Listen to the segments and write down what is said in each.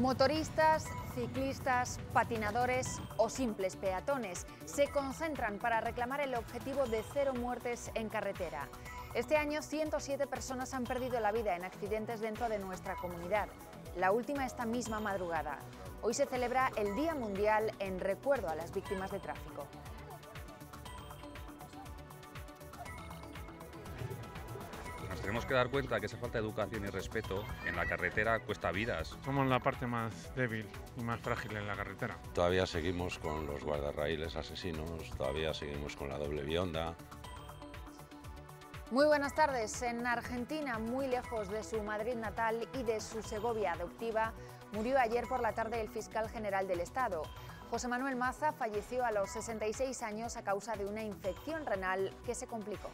Motoristas, ciclistas, patinadores o simples peatones se concentran para reclamar el objetivo de 0 muertes en carretera. Este año 107 personas han perdido la vida en accidentes dentro de nuestra comunidad, la última esta misma madrugada. Hoy se celebra el Día Mundial en recuerdo a las víctimas de tráfico. Nos tenemos que dar cuenta que esa falta de educación y respeto en la carretera cuesta vidas. Somos la parte más débil y más frágil en la carretera. Todavía seguimos con los guardarraíles asesinos, todavía seguimos con la doble vionda. Muy buenas tardes. En Argentina, muy lejos de su Madrid natal y de su Segovia adoptiva, murió ayer por la tarde el fiscal general del Estado. José Manuel Maza falleció a los 66 años a causa de una infección renal que se complicó.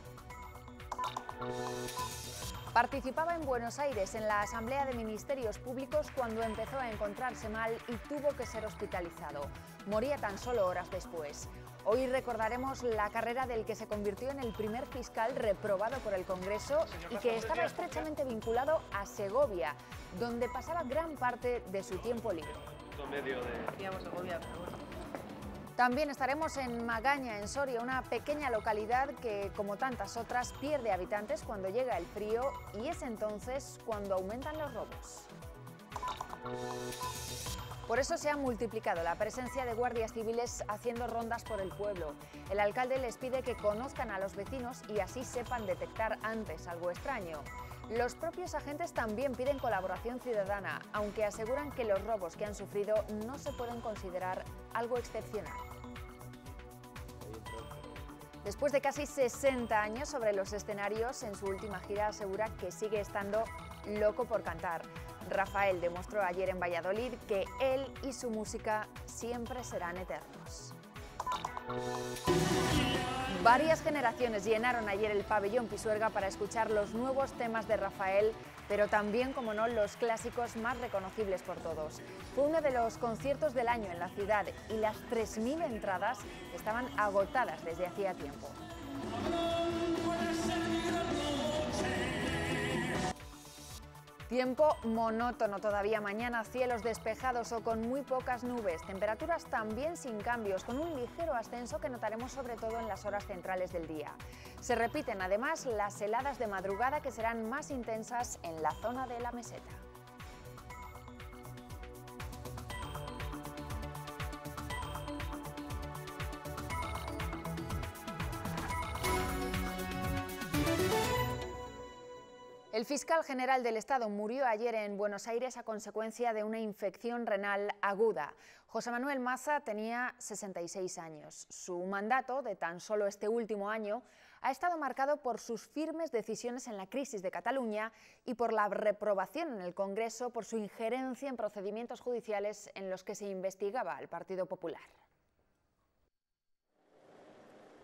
Participaba en Buenos Aires en la Asamblea de Ministerios Públicos cuando empezó a encontrarse mal y tuvo que ser hospitalizado. Moría tan solo horas después. Hoy recordaremos la carrera del que se convirtió en el primer fiscal reprobado por el Congreso y que estaba estrechamente vinculado a Segovia, donde pasaba gran parte de su tiempo libre. También estaremos en Magaña, en Soria, una pequeña localidad que, como tantas otras, pierde habitantes cuando llega el frío y es entonces cuando aumentan los robos. Por eso se ha multiplicado la presencia de guardias civiles haciendo rondas por el pueblo. El alcalde les pide que conozcan a los vecinos y así sepan detectar antes algo extraño. Los propios agentes también piden colaboración ciudadana, aunque aseguran que los robos que han sufrido no se pueden considerar algo excepcional. Después de casi 60 años sobre los escenarios, en su última gira asegura que sigue estando loco por cantar. Rafael demostró ayer en Valladolid que él y su música siempre serán eternos. Varias generaciones llenaron ayer el pabellón Pisuerga para escuchar los nuevos temas de Rafael, pero también, como no, los clásicos más reconocibles por todos. Fue uno de los conciertos del año en la ciudad y las 3.000 entradas estaban agotadas desde hacía tiempo. Tiempo monótono todavía mañana, cielos despejados o con muy pocas nubes, temperaturas también sin cambios, con un ligero ascenso que notaremos sobre todo en las horas centrales del día. Se repiten además las heladas de madrugada que serán más intensas en la zona de la meseta. El fiscal general del Estado murió ayer en Buenos Aires a consecuencia de una infección renal aguda. José Manuel Maza tenía 66 años. Su mandato, de tan solo este último año, ha estado marcado por sus firmes decisiones en la crisis de Cataluña y por la reprobación en el Congreso por su injerencia en procedimientos judiciales en los que se investigaba al Partido Popular.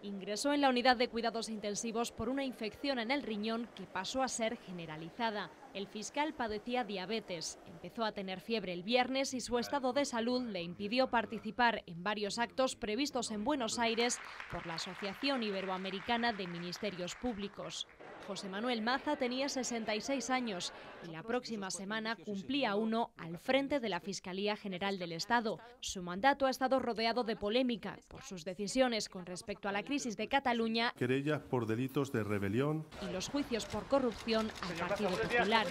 Ingresó en la unidad de cuidados intensivos por una infección en el riñón que pasó a ser generalizada. El fiscal padecía diabetes, empezó a tener fiebre el viernes y su estado de salud le impidió participar en varios actos previstos en Buenos Aires por la Asociación Iberoamericana de Ministerios Públicos. José Manuel Maza tenía 66 años y la próxima semana cumplía uno al frente de la Fiscalía General del Estado. Su mandato ha estado rodeado de polémica por sus decisiones con respecto a la crisis de Cataluña, querellas por delitos de rebelión y los juicios por corrupción al Partido Popular.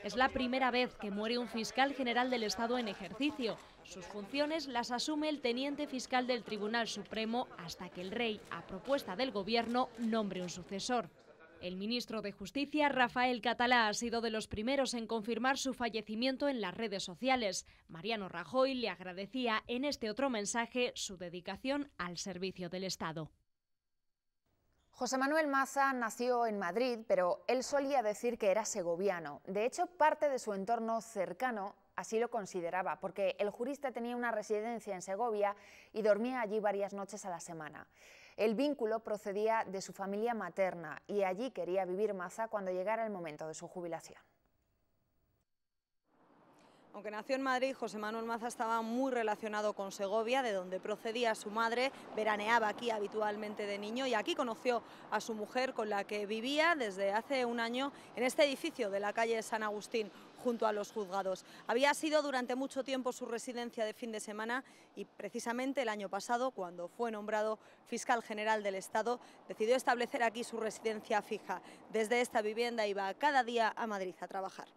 Es la primera vez que muere un fiscal general del Estado en ejercicio. Sus funciones las asume el teniente fiscal del Tribunal Supremo hasta que el rey, a propuesta del gobierno, nombre un sucesor. El ministro de Justicia, Rafael Catalá, ha sido de los primeros en confirmar su fallecimiento en las redes sociales. Mariano Rajoy le agradecía en este otro mensaje su dedicación al servicio del Estado. José Manuel Maza nació en Madrid, pero él solía decir que era segoviano. De hecho, parte de su entorno cercano así lo consideraba, porque el jurista tenía una residencia en Segovia y dormía allí varias noches a la semana. El vínculo procedía de su familia materna y allí quería vivir Maza cuando llegara el momento de su jubilación. Aunque nació en Madrid, José Manuel Maza estaba muy relacionado con Segovia, de donde procedía su madre, veraneaba aquí habitualmente de niño y aquí conoció a su mujer con la que vivía desde hace un año en este edificio de la calle San Agustín, junto a los juzgados. Había sido durante mucho tiempo su residencia de fin de semana y precisamente el año pasado, cuando fue nombrado fiscal general del Estado, decidió establecer aquí su residencia fija. Desde esta vivienda iba cada día a Madrid a trabajar.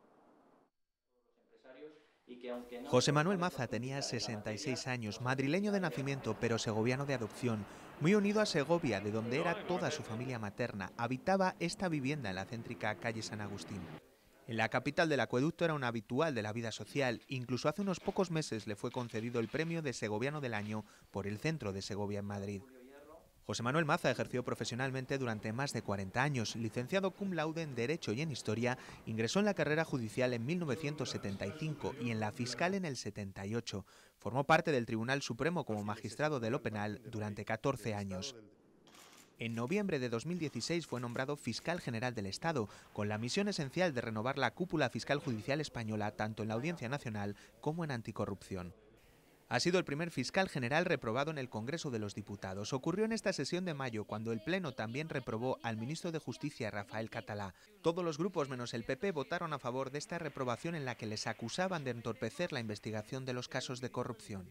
José Manuel Maza tenía 66 años, madrileño de nacimiento pero segoviano de adopción. Muy unido a Segovia, de donde era toda su familia materna, habitaba esta vivienda en la céntrica calle San Agustín. En la capital del acueducto era un habitual de la vida social, incluso hace unos pocos meses le fue concedido el premio de Segoviano del Año por el centro de Segovia en Madrid. José Manuel Maza ejerció profesionalmente durante más de 40 años. Licenciado cum laude en Derecho y en Historia, ingresó en la carrera judicial en 1975 y en la fiscal en el 78. Formó parte del Tribunal Supremo como magistrado de lo penal durante 14 años. En noviembre de 2016 fue nombrado fiscal general del Estado, con la misión esencial de renovar la cúpula fiscal judicial española tanto en la Audiencia Nacional como en anticorrupción. Ha sido el primer fiscal general reprobado en el Congreso de los Diputados. Ocurrió en esta sesión de mayo, cuando el Pleno también reprobó al ministro de Justicia, Rafael Catalá. Todos los grupos menos el PP votaron a favor de esta reprobación en la que les acusaban de entorpecer la investigación de los casos de corrupción.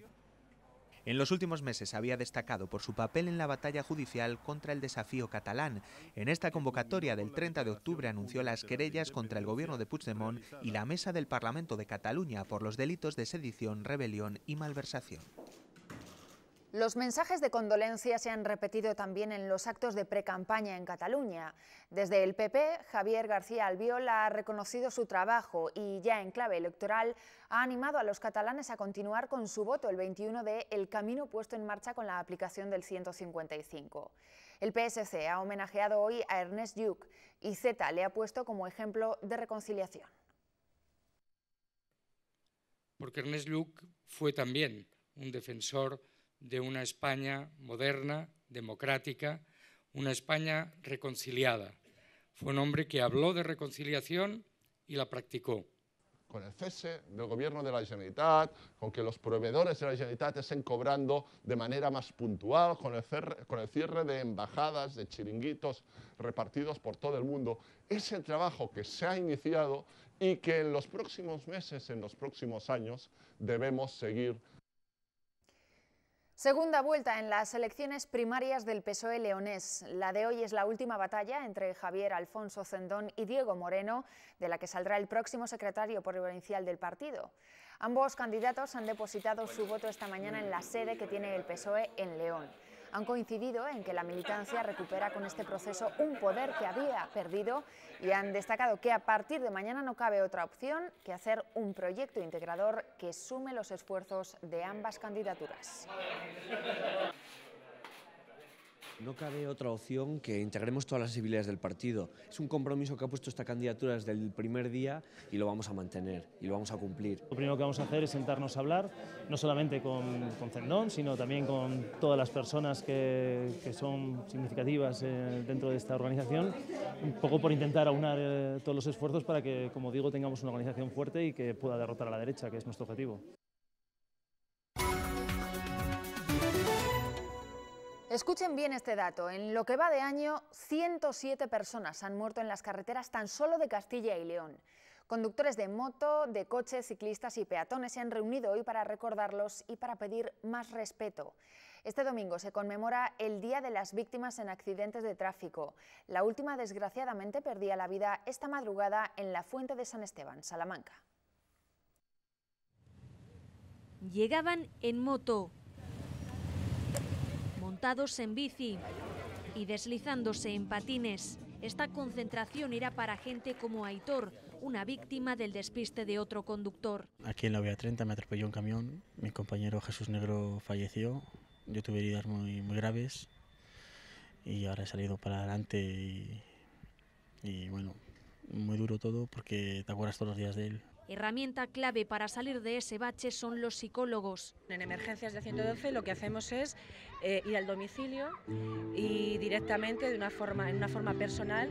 En los últimos meses había destacado por su papel en la batalla judicial contra el desafío catalán. En esta convocatoria del 30 de octubre anunció las querellas contra el gobierno de Puigdemont y la Mesa del Parlamento de Cataluña por los delitos de sedición, rebelión y malversación. Los mensajes de condolencia se han repetido también en los actos de precampaña en Cataluña. Desde el PP, Javier García Albiol ha reconocido su trabajo y ya en clave electoral ha animado a los catalanes a continuar con su voto el 21 de El camino puesto en marcha con la aplicación del 155. El PSC ha homenajeado hoy a Ernest Lluch y Z le ha puesto como ejemplo de reconciliación. Porque Ernest Lluch fue también un defensor de una España moderna, democrática, una España reconciliada. Fue un hombre que habló de reconciliación y la practicó. Con el cese del gobierno de la Generalitat, con que los proveedores de la Generalitat estén cobrando de manera más puntual, con el cierre de embajadas, de chiringuitos repartidos por todo el mundo. Es el trabajo que se ha iniciado y que en los próximos meses, en los próximos años, debemos seguir. Segunda vuelta en las elecciones primarias del PSOE leonés. La de hoy es la última batalla entre Javier Alfonso Cendón y Diego Moreno, de la que saldrá el próximo secretario provincial del partido. Ambos candidatos han depositado su voto esta mañana en la sede que tiene el PSOE en León. Han coincidido en que la militancia recupera con este proceso un poder que había perdido y han destacado que a partir de mañana no cabe otra opción que hacer un proyecto integrador que sume los esfuerzos de ambas candidaturas. No cabe otra opción que integremos todas las sensibilidades del partido. Es un compromiso que ha puesto esta candidatura desde el primer día y lo vamos a mantener y lo vamos a cumplir. Lo primero que vamos a hacer es sentarnos a hablar, no solamente con Cendón, sino también con todas las personas que son significativas dentro de esta organización, un poco por intentar aunar todos los esfuerzos para que, como digo, tengamos una organización fuerte y que pueda derrotar a la derecha, que es nuestro objetivo. Escuchen bien este dato. En lo que va de año, 107 personas han muerto en las carreteras tan solo de Castilla y León. Conductores de moto, de coches, ciclistas y peatones se han reunido hoy para recordarlos y para pedir más respeto. Este domingo se conmemora el Día de las Víctimas en Accidentes de Tráfico. La última, desgraciadamente, perdía la vida esta madrugada en la Fuente de San Esteban, Salamanca. Llegaban en moto, montados en bici y deslizándose en patines. Esta concentración era para gente como Aitor, una víctima del despiste de otro conductor. Aquí en la vía 30 me atropelló un camión, mi compañero Jesús Negro falleció, yo tuve heridas muy graves y ahora he salido para adelante y bueno, muy duro todo porque te acuerdas todos los días de él. Herramienta clave para salir de ese bache son los psicólogos. En emergencias de 112 lo que hacemos es ir al domicilio y directamente en una forma personal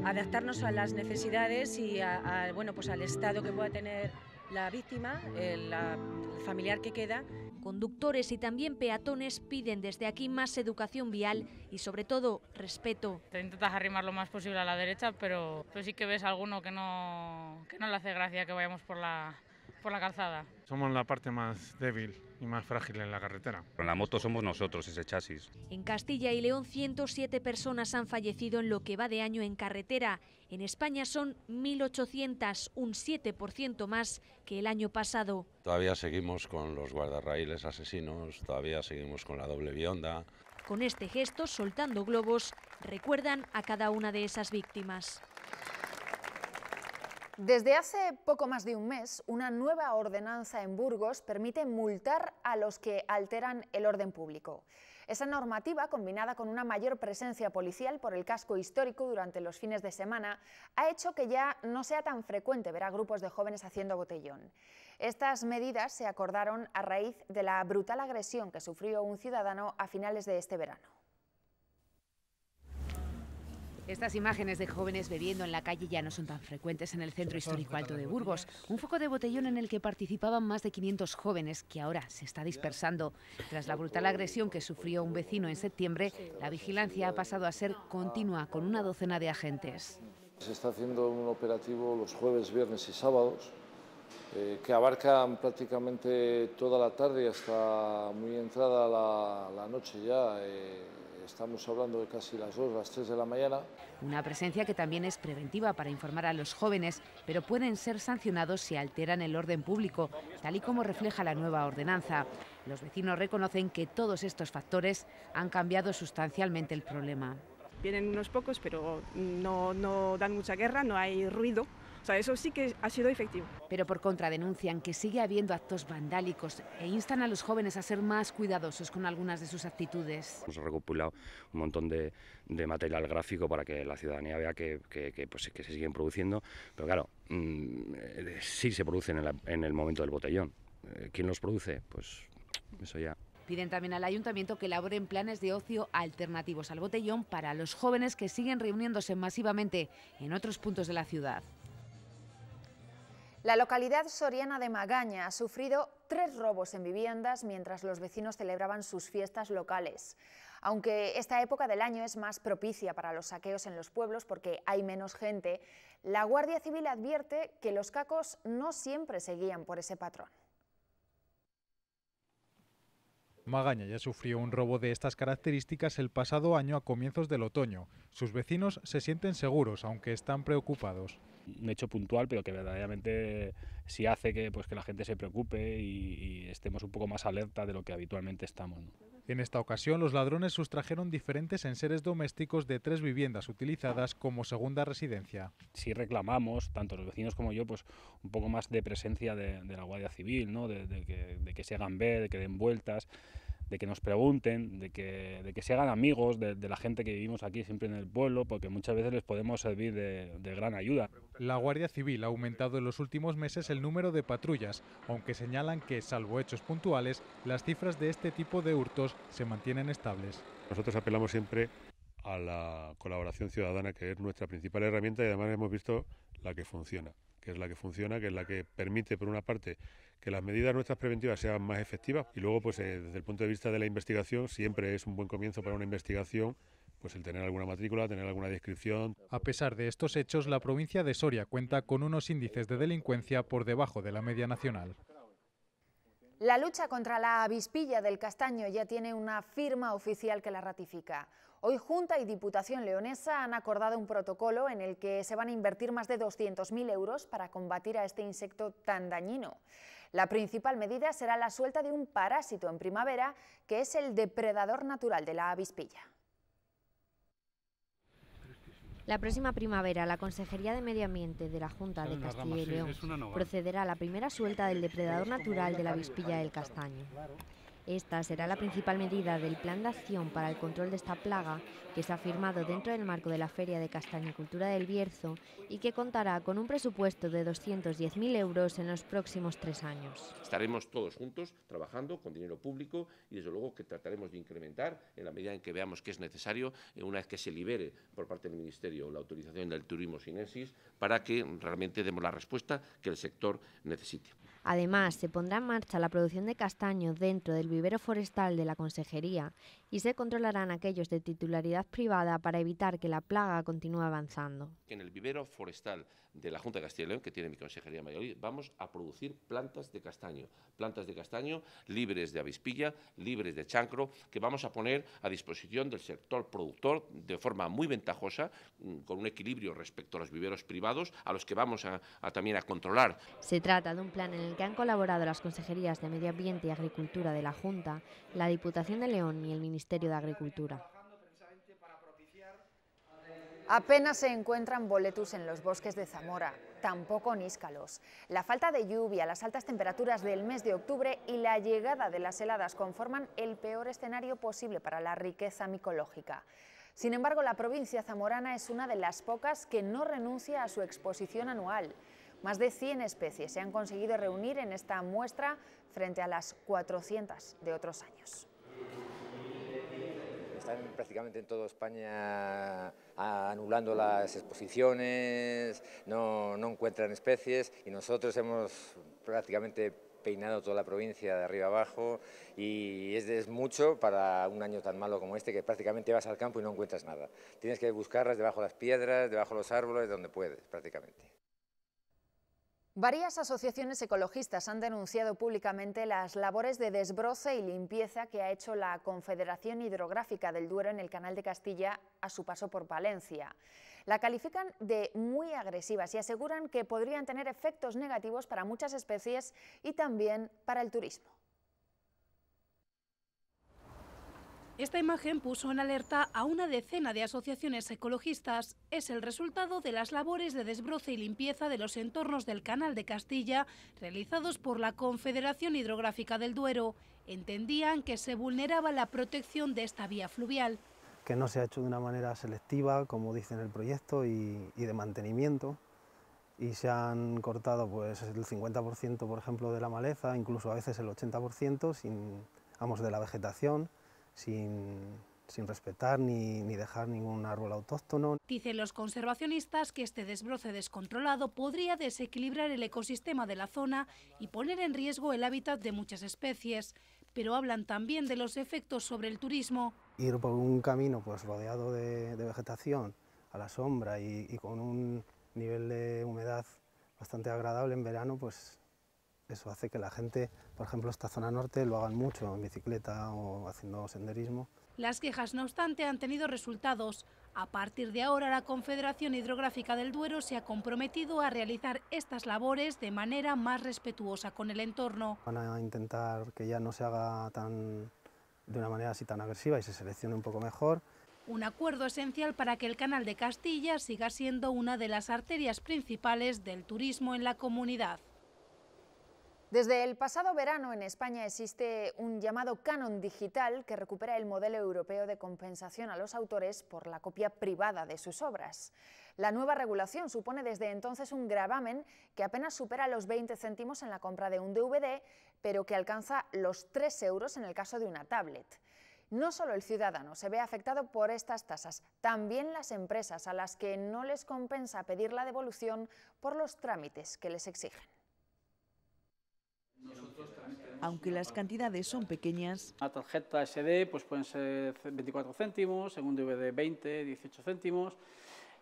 adaptarnos a las necesidades y bueno, pues al estado que pueda tener la víctima, el familiar que queda. Conductores y también peatones piden desde aquí más educación vial y sobre todo respeto. Te intentas arrimar lo más posible a la derecha, pero sí que ves alguno que no le hace gracia que vayamos por la calzada. Somos la parte más débil y más frágil en la carretera. En la moto somos nosotros, ese chasis. En Castilla y León 107 personas han fallecido en lo que va de año en carretera. En España son 1.800, un 7% más que el año pasado. Todavía seguimos con los guardarraíles asesinos, todavía seguimos con la doble vionda. Con este gesto, soltando globos, recuerdan a cada una de esas víctimas. Desde hace poco más de un mes, una nueva ordenanza en Burgos permite multar a los que alteran el orden público. Esa normativa, combinada con una mayor presencia policial por el casco histórico durante los fines de semana, ha hecho que ya no sea tan frecuente ver a grupos de jóvenes haciendo botellón. Estas medidas se acordaron a raíz de la brutal agresión que sufrió un ciudadano a finales de este verano. Estas imágenes de jóvenes bebiendo en la calle ya no son tan frecuentes en el centro histórico alto de Burgos. Un foco de botellón en el que participaban más de 500 jóvenes, que ahora se está dispersando. Tras la brutal agresión que sufrió un vecino en septiembre, la vigilancia ha pasado a ser continua con una docena de agentes. Se está haciendo un operativo los jueves, viernes y sábados, que abarcan prácticamente toda la tarde hasta muy entrada la noche ya. Estamos hablando de casi las 2, las 3 de la mañana. Una presencia que también es preventiva para informar a los jóvenes, pero pueden ser sancionados si alteran el orden público, tal y como refleja la nueva ordenanza. Los vecinos reconocen que todos estos factores han cambiado sustancialmente el problema. Vienen unos pocos, pero no dan mucha guerra, no hay ruido. O sea, eso sí que ha sido efectivo. Pero por contra denuncian que sigue habiendo actos vandálicos e instan a los jóvenes a ser más cuidadosos con algunas de sus actitudes. Hemos recopilado un montón de material gráfico para que la ciudadanía vea que se siguen produciendo, pero claro, sí se producen en el momento del botellón. ¿Quién los produce? Pues eso ya. Piden también al ayuntamiento que elaboren planes de ocio alternativos al botellón para los jóvenes que siguen reuniéndose masivamente en otros puntos de la ciudad. La localidad soriana de Magaña ha sufrido 3 robos en viviendas mientras los vecinos celebraban sus fiestas locales. Aunque esta época del año es más propicia para los saqueos en los pueblos porque hay menos gente, la Guardia Civil advierte que los cacos no siempre se guían por ese patrón. Magaña ya sufrió un robo de estas características el pasado año a comienzos del otoño. Sus vecinos se sienten seguros, aunque están preocupados. Un hecho puntual, pero que verdaderamente sí hace que la gente se preocupe y estemos un poco más alerta de lo que habitualmente estamos, ¿no? En esta ocasión, los ladrones sustrajeron diferentes enseres domésticos de 3 viviendas utilizadas como segunda residencia. Sí reclamamos, tanto los vecinos como yo, un poco más de presencia de la Guardia Civil, ¿no? de que se hagan ver, de que den vueltas, de que nos pregunten, de que se hagan amigos de la gente que vivimos aquí siempre en el pueblo, porque muchas veces les podemos servir de gran ayuda. La Guardia Civil ha aumentado en los últimos meses el número de patrullas, aunque señalan que, salvo hechos puntuales, las cifras de este tipo de hurtos se mantienen estables. Nosotros apelamos siempre a la colaboración ciudadana, que es nuestra principal herramienta, y además hemos visto la que funciona, que es la que permite, por una parte, que las medidas nuestras preventivas sean más efectivas, y luego desde el punto de vista de la investigación siempre es un buen comienzo para una investigación el tener alguna matrícula, tener alguna descripción. A pesar de estos hechos, la provincia de Soria cuenta con unos índices de delincuencia por debajo de la media nacional. La lucha contra la avispilla del castaño ya tiene una firma oficial que la ratifica. Hoy Junta y Diputación Leonesa han acordado un protocolo en el que se van a invertir más de 200.000 euros para combatir a este insecto tan dañino. La principal medida será la suelta de un parásito en primavera, que es el depredador natural de la avispilla. La próxima primavera, la Consejería de Medio Ambiente de la Junta de Castilla y León procederá a la primera suelta del depredador natural de la avispilla del castaño. Esta será la principal medida del Plan de Acción para el control de esta plaga que se ha firmado dentro del marco de la Feria de Castañicultura del Bierzo y que contará con un presupuesto de 210.000 euros en los próximos 3 años. Estaremos todos juntos trabajando con dinero público y desde luego que trataremos de incrementar en la medida en que veamos que es necesario, una vez que se libere por parte del Ministerio la autorización del turismo sinensis, para que realmente demos la respuesta que el sector necesite. Además, se pondrá en marcha la producción de castaño dentro del vivero forestal de la Consejería y se controlarán aquellos de titularidad privada para evitar que la plaga continúe avanzando. En el vivero forestal de la Junta de Castilla y León, que tiene mi Consejería de Valladolid, vamos a producir plantas de castaño libres de avispilla, libres de chancro, que vamos a poner a disposición del sector productor de forma muy ventajosa, con un equilibrio respecto a los viveros privados, a los que vamos también a controlar. Se trata de un plan en el que han colaborado las Consejerías de Medio Ambiente y Agricultura de la Junta, la Diputación de León y el Ministerio de Agricultura. Apenas se encuentran boletus en los bosques de Zamora, tampoco níscalos. La falta de lluvia, las altas temperaturas del mes de octubre y la llegada de las heladas conforman el peor escenario posible para la riqueza micológica. Sin embargo, la provincia zamorana es una de las pocas que no renuncia a su exposición anual. Más de 100 especies se han conseguido reunir en esta muestra frente a las 400 de otros años. Están prácticamente en toda España anulando las exposiciones, no encuentran especies y nosotros hemos prácticamente peinado toda la provincia de arriba abajo y es mucho para un año tan malo como este, que prácticamente vas al campo y no encuentras nada. Tienes que buscarlas debajo de las piedras, debajo de los árboles, donde puedes prácticamente. Varias asociaciones ecologistas han denunciado públicamente las labores de desbroce y limpieza que ha hecho la Confederación Hidrográfica del Duero en el Canal de Castilla a su paso por Palencia. La califican de muy agresivas y aseguran que podrían tener efectos negativos para muchas especies y también para el turismo. Esta imagen puso en alerta a una decena de asociaciones ecologistas. Es el resultado de las labores de desbroce y limpieza de los entornos del Canal de Castilla realizados por la Confederación Hidrográfica del Duero. Entendían que se vulneraba la protección de esta vía fluvial. Que no se ha hecho de una manera selectiva, como dice en el proyecto, y de mantenimiento. Y se han cortado pues, el 50%, por ejemplo, de la maleza, incluso a veces el 80% de la vegetación. Sin respetar ni dejar ningún árbol autóctono. Dicen los conservacionistas que este desbroce descontrolado podría desequilibrar el ecosistema de la zona y poner en riesgo el hábitat de muchas especies, pero hablan también de los efectos sobre el turismo. Ir por un camino pues, rodeado de vegetación, a la sombra y con un nivel de humedad bastante agradable en verano, pues eso hace que la gente, por ejemplo, esta zona norte lo hagan mucho en bicicleta o haciendo senderismo. Las quejas, no obstante, han tenido resultados. A partir de ahora, la Confederación Hidrográfica del Duero se ha comprometido a realizar estas labores de manera más respetuosa con el entorno. Van a intentar que ya no se haga de una manera así tan agresiva y se seleccione un poco mejor. Un acuerdo esencial para que el Canal de Castilla siga siendo una de las arterias principales del turismo en la comunidad. Desde el pasado verano en España existe un llamado canon digital que recupera el modelo europeo de compensación a los autores por la copia privada de sus obras. La nueva regulación supone desde entonces un gravamen que apenas supera los 20 céntimos en la compra de un DVD, pero que alcanza los 3 euros en el caso de una tablet. No solo el ciudadano se ve afectado por estas tasas, también las empresas a las que no les compensa pedir la devolución por los trámites que les exigen. Aunque las cantidades son pequeñas. Una tarjeta SD pues pueden ser 24 céntimos, en un DVD 20, 18 céntimos.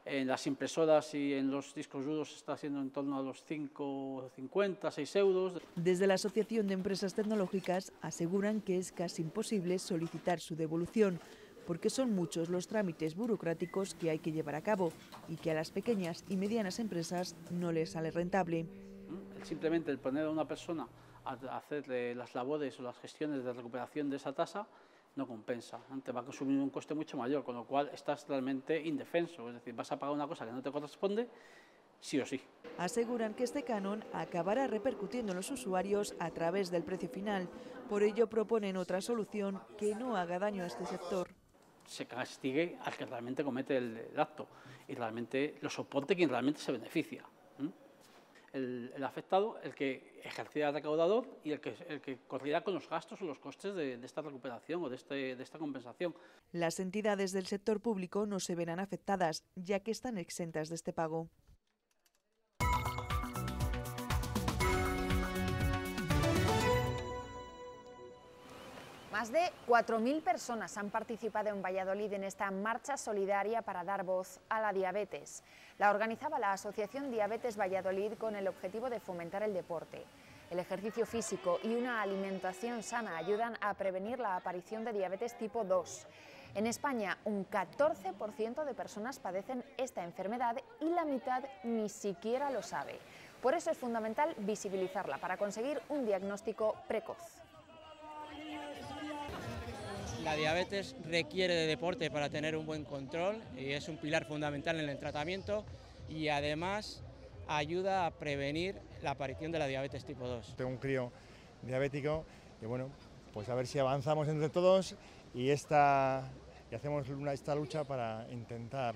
En las impresoras y en los discos duros está siendo en torno a los 5,50, 6 euros. Desde la Asociación de Empresas Tecnológicas aseguran que es casi imposible solicitar su devolución, porque son muchos los trámites burocráticos que hay que llevar a cabo y que a las pequeñas y medianas empresas no les sale rentable. Simplemente el poner a una persona a hacer las labores o las gestiones de recuperación de esa tasa no compensa, te va a consumir un coste mucho mayor, con lo cual estás realmente indefenso, es decir, vas a pagar una cosa que no te corresponde sí o sí. Aseguran que este canon acabará repercutiendo en los usuarios a través del precio final. Por ello proponen otra solución que no haga daño a este sector. Se castigue al que realmente comete el acto y realmente lo soporte quien realmente se beneficia. El afectado, el que ejercía de recaudador y el que corría con los gastos o los costes de esta recuperación o de esta compensación. Las entidades del sector público no se verán afectadas, ya que están exentas de este pago. Más de 4.000 personas han participado en Valladolid en esta marcha solidaria para dar voz a la diabetes. La organizaba la Asociación Diabetes Valladolid con el objetivo de fomentar el deporte. El ejercicio físico y una alimentación sana ayudan a prevenir la aparición de diabetes tipo 2. En España, un 14% de personas padecen esta enfermedad y la mitad ni siquiera lo sabe. Por eso es fundamental visibilizarla para conseguir un diagnóstico precoz. La diabetes requiere de deporte para tener un buen control y es un pilar fundamental en el tratamiento y además ayuda a prevenir la aparición de la diabetes tipo 2. Tengo un crío diabético y bueno, pues a ver si avanzamos entre todos y hacemos esta lucha para intentar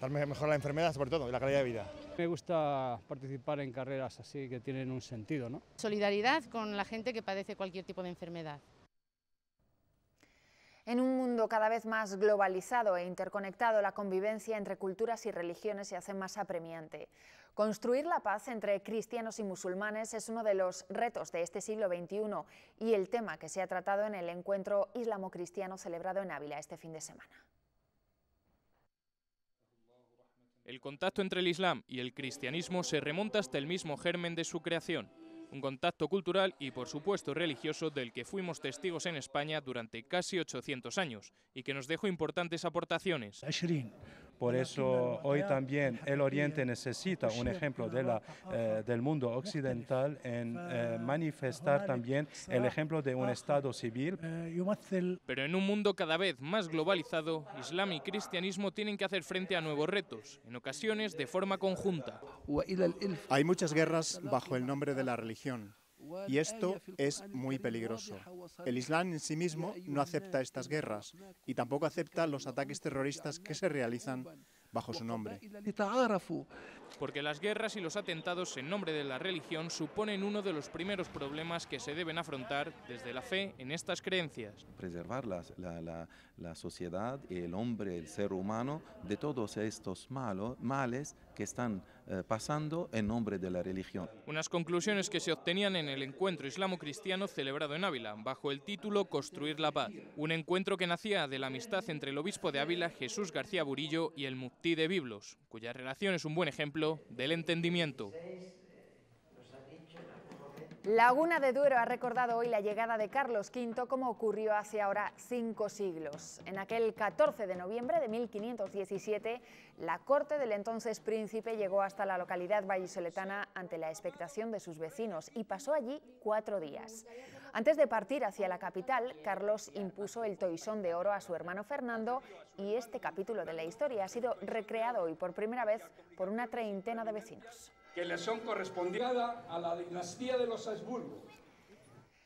darme mejor la enfermedad, sobre todo, y la calidad de vida. Me gusta participar en carreras así que tienen un sentido, ¿no? Solidaridad con la gente que padece cualquier tipo de enfermedad. En un mundo cada vez más globalizado e interconectado, la convivencia entre culturas y religiones se hace más apremiante. Construir la paz entre cristianos y musulmanes es uno de los retos de este siglo XXI y el tema que se ha tratado en el encuentro islamo-cristiano celebrado en Ávila este fin de semana. El contacto entre el Islam y el cristianismo se remonta hasta el mismo germen de su creación. Un contacto cultural y, por supuesto, religioso del que fuimos testigos en España durante casi 800 años y que nos dejó importantes aportaciones. Por eso hoy también el Oriente necesita un ejemplo del mundo occidental en manifestar también el ejemplo de un Estado civil. Pero en un mundo cada vez más globalizado, Islam y cristianismo tienen que hacer frente a nuevos retos, en ocasiones de forma conjunta. Hay muchas guerras bajo el nombre de la religión. Y esto es muy peligroso. El Islam en sí mismo no acepta estas guerras y tampoco acepta los ataques terroristas que se realizan bajo su nombre. Porque las guerras y los atentados en nombre de la religión suponen uno de los primeros problemas que se deben afrontar desde la fe en estas creencias. Preservar la sociedad, el hombre, el ser humano, de todos estos males que están pasando en nombre de la religión. Unas conclusiones que se obtenían en el encuentro islamo-cristiano celebrado en Ávila, bajo el título Construir la paz. Un encuentro que nacía de la amistad entre el obispo de Ávila, Jesús García Burillo, y el muftí de Biblos, cuya relación es un buen ejemplo del entendimiento. Laguna de Duero ha recordado hoy la llegada de Carlos V como ocurrió hace ahora 5 siglos. En aquel 14 de noviembre de 1517, la corte del entonces príncipe llegó hasta la localidad vallisoletana ante la expectación de sus vecinos y pasó allí 4 días. Antes de partir hacia la capital, Carlos impuso el toisón de oro a su hermano Fernando y este capítulo de la historia ha sido recreado hoy por primera vez por una treintena de vecinos. Que le son correspondidas a la dinastía de los Habsburgo.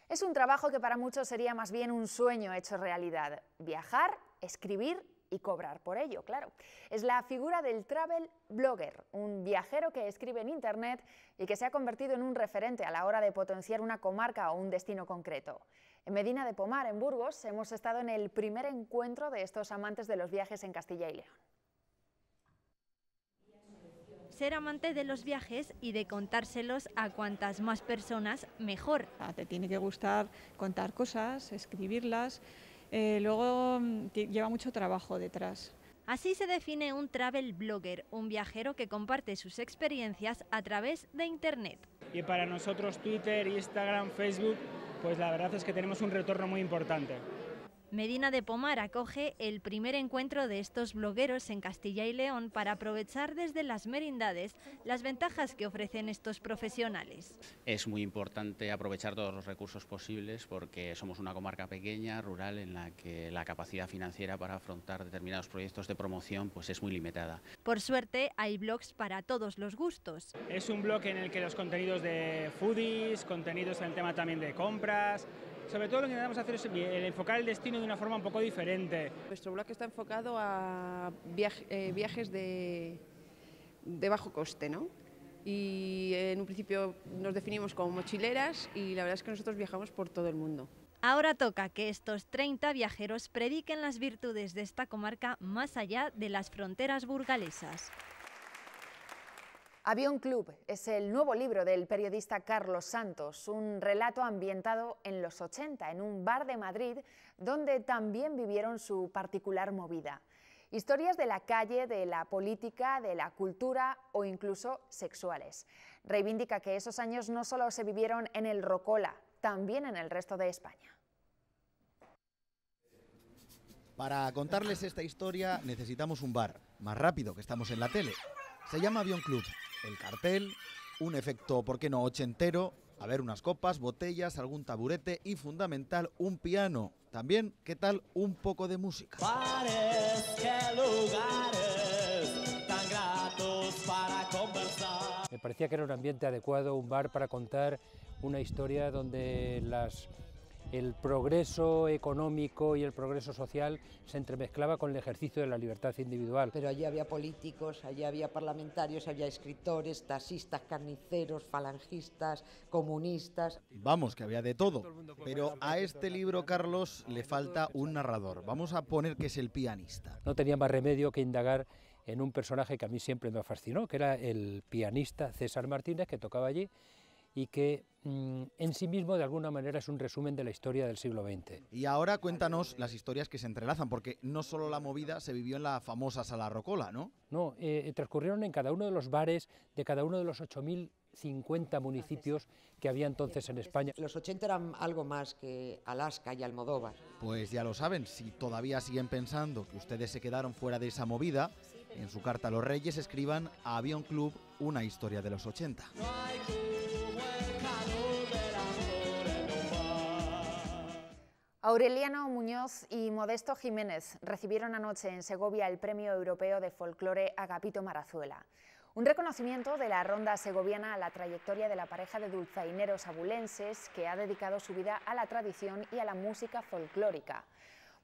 Es un trabajo que para muchos sería más bien un sueño hecho realidad. Viajar, escribir y cobrar por ello, claro. Es la figura del travel blogger, un viajero que escribe en Internet y que se ha convertido en un referente a la hora de potenciar una comarca o un destino concreto. En Medina de Pomar, en Burgos, hemos estado en el primer encuentro de estos amantes de los viajes en Castilla y León. Ser amante de los viajes y de contárselos a cuantas más personas, mejor. Te tiene que gustar contar cosas, escribirlas, luego lleva mucho trabajo detrás. Así se define un travel blogger, un viajero que comparte sus experiencias a través de Internet. Y para nosotros Twitter, Instagram, Facebook, pues la verdad es que tenemos un retorno muy importante. Medina de Pomar acoge el primer encuentro de estos blogueros en Castilla y León para aprovechar desde las merindades las ventajas que ofrecen estos profesionales. Es muy importante aprovechar todos los recursos posibles porque somos una comarca pequeña, rural, en la que la capacidad financiera para afrontar determinados proyectos de promoción pues es muy limitada. Por suerte hay blogs para todos los gustos. Es un blog en el que los contenidos de foodies, contenidos en el tema también de compras. Sobre todo lo que intentamos hacer es el enfocar el destino de una forma un poco diferente. Nuestro blog está enfocado a viajes de bajo coste, ¿no? Y en un principio nos definimos como mochileras y la verdad es que nosotros viajamos por todo el mundo. Ahora toca que estos 30 viajeros prediquen las virtudes de esta comarca más allá de las fronteras burgalesas. Avión Club es el nuevo libro del periodista Carlos Santos, un relato ambientado en los 80, en un bar de Madrid, donde también vivieron su particular movida. Historias de la calle, de la política, de la cultura o incluso sexuales. Reivindica que esos años no solo se vivieron en el Rocola, también en el resto de España. Para contarles esta historia necesitamos un bar, más rápido que estamos en la tele. Se llama Avión Club. El cartel, un efecto, ¿por qué no?, ochentero, a ver, unas copas, botellas, algún taburete y, fundamental, un piano. También, ¿qué tal un poco de música? Bares, qué lugares tan gratos para conversar. Me parecía que era un ambiente adecuado, un bar para contar una historia donde el progreso económico y el progreso social se entremezclaba con el ejercicio de la libertad individual. Pero allí había políticos, allí había parlamentarios, había escritores, taxistas, carniceros, falangistas, comunistas. Vamos, que había de todo. Pero a este libro, Carlos, le falta un narrador. Vamos a poner que es el pianista. No tenía más remedio que indagar en un personaje que a mí siempre me fascinó, que era el pianista César Martínez, que tocaba allí, y que en sí mismo de alguna manera es un resumen de la historia del siglo XX. Y ahora cuéntanos las historias que se entrelazan, porque no solo la movida se vivió en la famosa Sala Rocola, ¿no? No, transcurrieron en cada uno de los bares de cada uno de los 8.050 municipios que había entonces en España. Los 80 eran algo más que Alaska y Almodóvar. Pues ya lo saben, si todavía siguen pensando que ustedes se quedaron fuera de esa movida, en su carta a los Reyes escriban a Avión Club una historia de los 80. Aureliano Muñoz y Modesto Jiménez recibieron anoche en Segovia el Premio Europeo de Folclore Agapito Marazuela. Un reconocimiento de la ronda segoviana a la trayectoria de la pareja de dulzaineros abulenses que ha dedicado su vida a la tradición y a la música folclórica.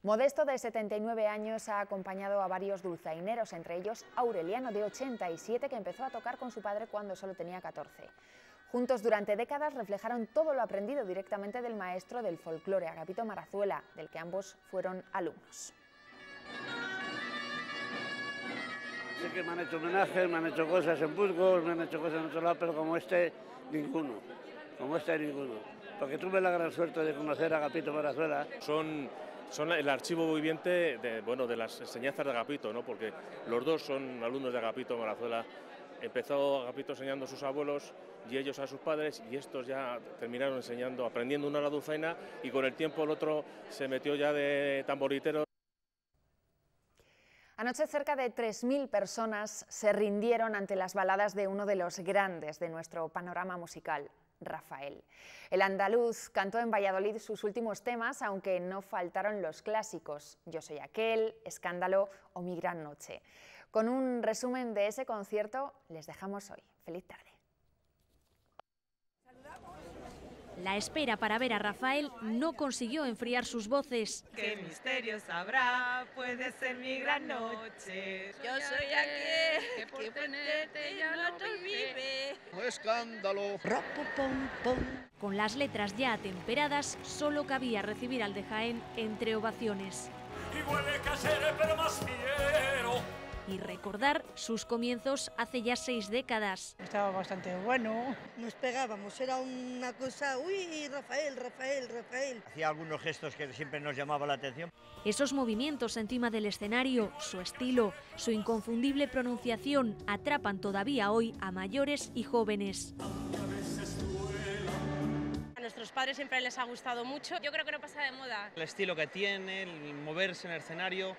Modesto, de 79 años, ha acompañado a varios dulzaineros, entre ellos Aureliano, de 87, que empezó a tocar con su padre cuando solo tenía 14. Juntos durante décadas reflejaron todo lo aprendido directamente del maestro del folclore, Agapito Marazuela, del que ambos fueron alumnos. Sé que me han hecho homenajes, me han hecho cosas en Burgos, me han hecho cosas en otro lado, pero como este, ninguno. Porque tuve la gran suerte de conocer a Agapito Marazuela. Son el archivo viviente de las enseñanzas de Agapito, ¿no? Porque los dos son alumnos de Agapito Marazuela. Empezó Agapito enseñando a sus abuelos y ellos a sus padres, y estos ya terminaron aprendiendo uno a la dulzaina, y con el tiempo el otro se metió ya de tamboritero. Anoche cerca de 3.000 personas se rindieron ante las baladas de uno de los grandes de nuestro panorama musical, Rafael. El andaluz cantó en Valladolid sus últimos temas, aunque no faltaron los clásicos Yo soy aquel, Escándalo o Mi gran noche. Con un resumen de ese concierto les dejamos hoy. Feliz tarde. La espera para ver a Rafael no consiguió enfriar sus voces. ¿Qué misterios habrá? Puede ser mi gran noche. Yo soy aquel que por tenerte ya no te vive. Escándalo. Con las letras ya atemperadas, solo cabía recibir al de Jaén entre ovaciones. Y huele casero, pero más fiero. Y recordar sus comienzos hace ya 6 décadas. Estaba bastante bueno. Nos pegábamos, era una cosa, uy, Rafael, Rafael, Rafael. Hacía algunos gestos que siempre nos llamaban la atención. Esos movimientos encima del escenario, su estilo, su inconfundible pronunciación atrapan todavía hoy a mayores y jóvenes. En nuestros padres siempre les ha gustado mucho. Yo creo que no pasa de moda. El estilo que tiene, el moverse en el escenario,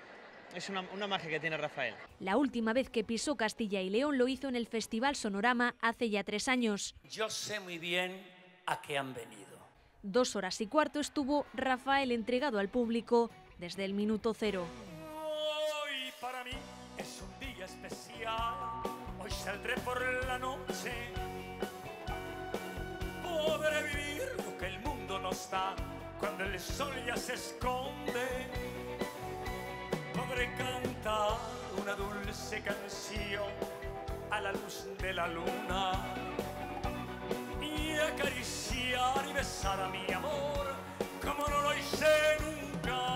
es una magia que tiene Rafael. La última vez que pisó Castilla y León lo hizo en el Festival Sonorama hace ya 3 años. Yo sé muy bien a qué han venido. 2 horas y cuarto estuvo Rafael entregado al público desde el minuto 0. Hoy para mí es un día especial, hoy saldré por la noche, podré vivir lo que el mundo nos da cuando el sol ya se esconde, podré cantar una dulce canción a la luz de la luna y acariciar y besar a mi amor como no lo hice nunca.